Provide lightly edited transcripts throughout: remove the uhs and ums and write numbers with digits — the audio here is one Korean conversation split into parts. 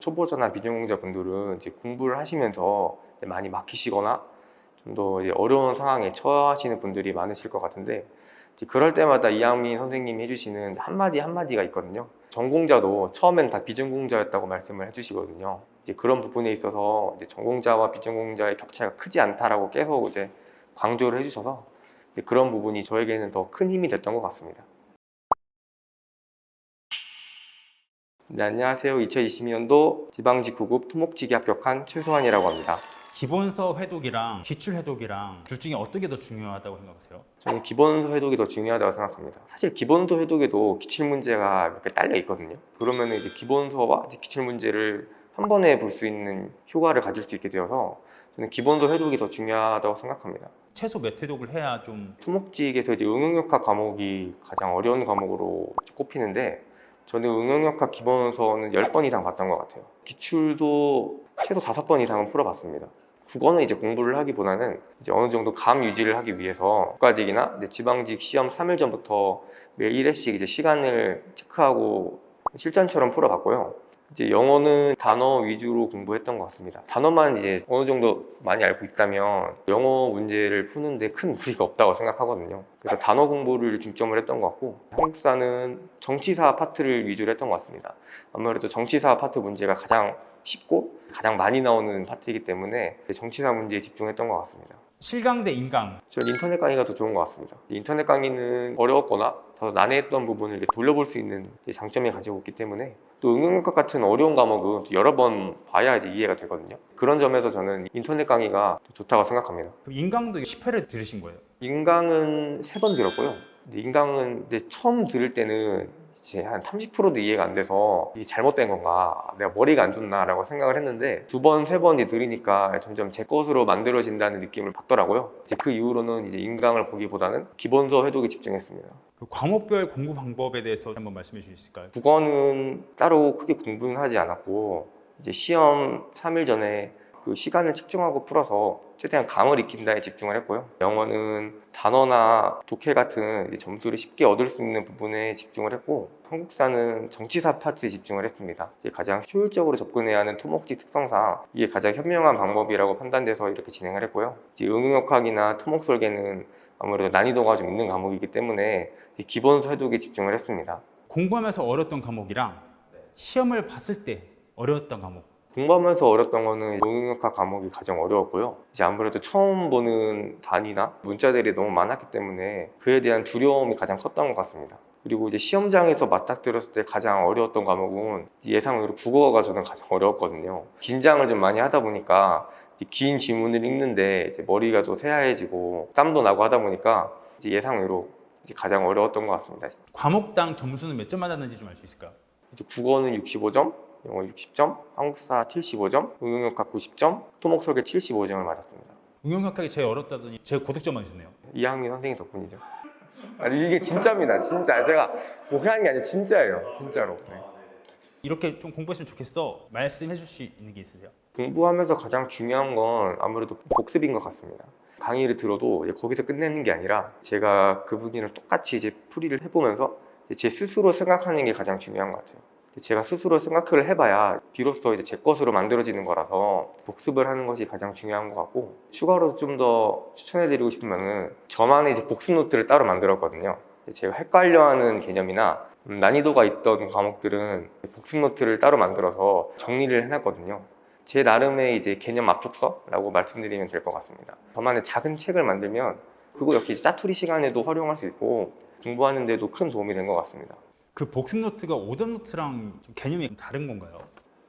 초보자나 비전공자 분들은 이제 공부를 하시면서 많이 막히시거나 좀 더 어려운 상황에 처하시는 분들이 많으실 것 같은데, 이제 그럴 때마다 이양민 선생님이 해주시는 한마디 한마디가 있거든요. 전공자도 처음엔 다 비전공자였다고 말씀을 해주시거든요. 이제 그런 부분에 있어서 이제 전공자와 비전공자의 격차가 크지 않다라고 계속 이제 강조를 해주셔서 그런 부분이 저에게는 더 큰 힘이 됐던 것 같습니다. 네, 안녕하세요. 2022년도 지방직후급 토목지기 합격한 최소환이라고 합니다. 기본서 회독이랑 기출 회독이랑 둘 중에 어떤 게 더 중요하다고 생각하세요? 저는 기본서 회독이 더 중요하다고 생각합니다. 사실 기본서 회독에도 기출문제가 몇 개 딸려 있거든요. 그러면 이제 기본서와 이제 기출문제를 한 번에 볼 수 있는 효과를 가질 수 있게 되어서 저는 기본서 회독이 더 중요하다고 생각합니다. 최소 몇 회독을 해야 좀 토목직에서 이제 응용역학 과목이 가장 어려운 과목으로 꼽히는데, 저는 응용역학 기본서는 10번 이상 봤던 것 같아요. 기출도 최소 5번 이상은 풀어봤습니다. 국어는 이제 공부를 하기보다는 이제 어느 정도 감 유지를 하기 위해서 국가직이나 이제 지방직 시험 3일 전부터 매일 1회씩 이제 시간을 체크하고 실전처럼 풀어봤고요. 이제 영어는 단어 위주로 공부했던 것 같습니다. 단어만 이제 어느 정도 많이 알고 있다면 영어 문제를 푸는데 큰 무리가 없다고 생각하거든요. 그래서 단어 공부를 중점을 했던 것 같고, 한국사는 정치사 파트를 위주로 했던 것 같습니다. 아무래도 정치사 파트 문제가 가장 쉽고 가장 많이 나오는 파트이기 때문에 정치사 문제에 집중했던 것 같습니다. 실강 대 인강. 저는 인터넷 강의가 더 좋은 것 같습니다. 인터넷 강의는 어려웠거나 더 난해했던 부분을 이제 돌려볼 수 있는 장점이 가지고 있기 때문에, 또 응용역학 같은 어려운 과목은 또 여러 번 봐야 이제 이해가 되거든요. 그런 점에서 저는 인터넷 강의가 더 좋다고 생각합니다. 그럼 인강도 10회를 들으신 거예요? 인강은 3번 들었고요. 근데 인강은 근데 처음 들을 때는 이제 한 30%도 이해가 안 돼서 이게 잘못된 건가, 내가 머리가 안 좋나 라고 생각을 했는데, 2번, 3번 들으니까 점점 제 것으로 만들어진다는 느낌을 받더라고요. 이제 그 이후로는 이제 인강을 보기보다는 기본서 회독에 집중했습니다. 그 과목별 공부 방법에 대해서 한번 말씀해 주실 수 있을까요? 국어는 따로 크게 공부는 하지 않았고, 이제 시험 3일 전에 그 시간을 측정하고 풀어서 최대한 감을 익힌다에 집중을 했고요. 영어는 단어나 독해 같은 이제 점수를 쉽게 얻을 수 있는 부분에 집중을 했고, 한국사는 정치사 파트에 집중을 했습니다. 이제 가장 효율적으로 접근해야 하는 토목지 특성상 이게 가장 현명한 방법이라고 판단돼서 이렇게 진행을 했고요. 이제 응용역학이나 토목설계는 아무래도 난이도가 좀 있는 과목이기 때문에 기본서 회독에 집중을 했습니다. 공부하면서 어려웠던 과목이랑 시험을 봤을 때 어려웠던 과목. 공부하면서 어렸던 거는 응용역학 과목이 가장 어려웠고요. 이제 아무래도 처음 보는 단위나 문자들이 너무 많았기 때문에 그에 대한 두려움이 가장 컸던 것 같습니다. 그리고 이제 시험장에서 맞닥뜨렸을 때 가장 어려웠던 과목은 예상외로 국어가 저는 가장 어려웠거든요. 긴장을 좀 많이 하다 보니까 긴 지문을 읽는데 이제 머리가 또 새하얘지고 땀도 나고 하다 보니까 이제 예상외로 이제 가장 어려웠던 것 같습니다. 과목당 점수는 몇 점 맞았는지 좀 알 수 있을까요? 이제 국어는 65점, 영어 60점, 한국사 75점, 응용역학 90점, 토목설계 75점을 맞았습니다. 응용학학이 제일 어렵다더니 제일 고득점 맞으셨네요. 이학민 선생님 덕분이죠. 아니, 이게 진짜입니다. 진짜 제가 뭐 하는 게 아니라 진짜예요. 진짜로. 네. 이렇게 좀 공부했으면 좋겠어 말씀해 줄 수 있는 게 있으세요? 공부하면서 가장 중요한 건 아무래도 복습인 것 같습니다. 강의를 들어도 이제 거기서 끝내는 게 아니라 제가 그분이랑 똑같이 이제 풀이를 해보면서 제 스스로 생각하는 게 가장 중요한 것 같아요. 제가 스스로 생각을 해봐야 비로소 이제 제 것으로 만들어지는 거라서 복습을 하는 것이 가장 중요한 것 같고, 추가로 좀 더 추천해드리고 싶으면은 저만의 이제 복습 노트를 따로 만들었거든요. 제가 헷갈려하는 개념이나 난이도가 있던 과목들은 복습 노트를 따로 만들어서 정리를 해놨거든요. 제 나름의 이제 개념 압축서라고 말씀드리면 될 것 같습니다. 저만의 작은 책을 만들면 그거 역시 짜투리 시간에도 활용할 수 있고 공부하는 데도 큰 도움이 된 것 같습니다. 그 복습 노트가 오답 노트랑 좀 개념이 좀 다른 건가요?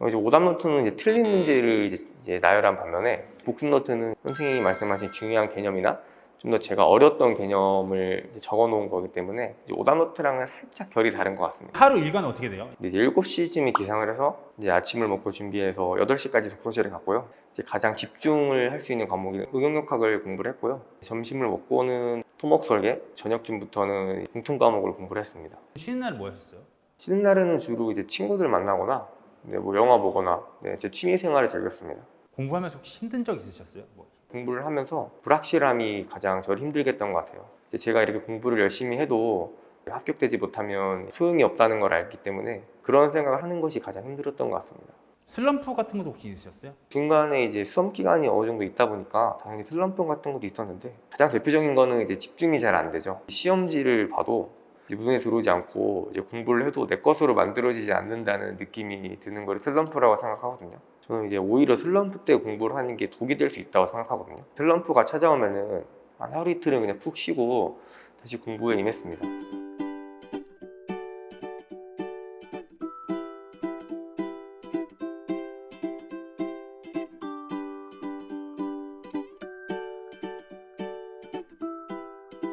이제 오답 노트는 이제 틀린 문제를 이제 나열한 반면에, 복습 노트는 선생님이 말씀하신 중요한 개념이나 좀 더 제가 어렸던 개념을 적어 놓은 거기 때문에 이제 오답 노트랑은 살짝 결이 다른 것 같습니다. 하루 일과는 어떻게 돼요? 이제 7시쯤에 기상을 해서 이제 아침을 먹고 준비해서 8시까지 독서실에 갔고요. 이제 가장 집중을 할 수 있는 과목이 응용역학을 공부를 했고요. 점심을 먹고는 토목설계, 저녁쯤부터는 공통 과목을 공부를 했습니다. 쉬는 날은 뭐 하셨어요? 쉬는 날에는 주로 이제 친구들 만나거나 뭐 영화 보거나 제 취미 생활을 즐겼습니다. 공부하면서 혹시 힘든 적 있으셨어요? 공부를 하면서 불확실함이 가장 저를 힘들게 했던 것 같아요. 이제 제가 이렇게 공부를 열심히 해도 합격되지 못하면 소용이 없다는 걸 알기 때문에 그런 생각을 하는 것이 가장 힘들었던 것 같습니다. 슬럼프 같은 것도 혹시 있으셨어요? 중간에 이제 수험 기간이 어느 정도 있다 보니까 당연히 슬럼프 같은 것도 있었는데 가장 대표적인 거는 이제 집중이 잘 안 되죠. 시험지를 봐도 이제 눈에 들어오지 않고 이제 공부를 해도 내 것으로 만들어지지 않는다는 느낌이 드는 걸 슬럼프라고 생각하거든요. 저는 이제 오히려 슬럼프 때 공부를 하는 게 독이 될 수 있다고 생각하거든요. 슬럼프가 찾아오면은 한 하루 이틀은 그냥 푹 쉬고 다시 공부에 임했습니다.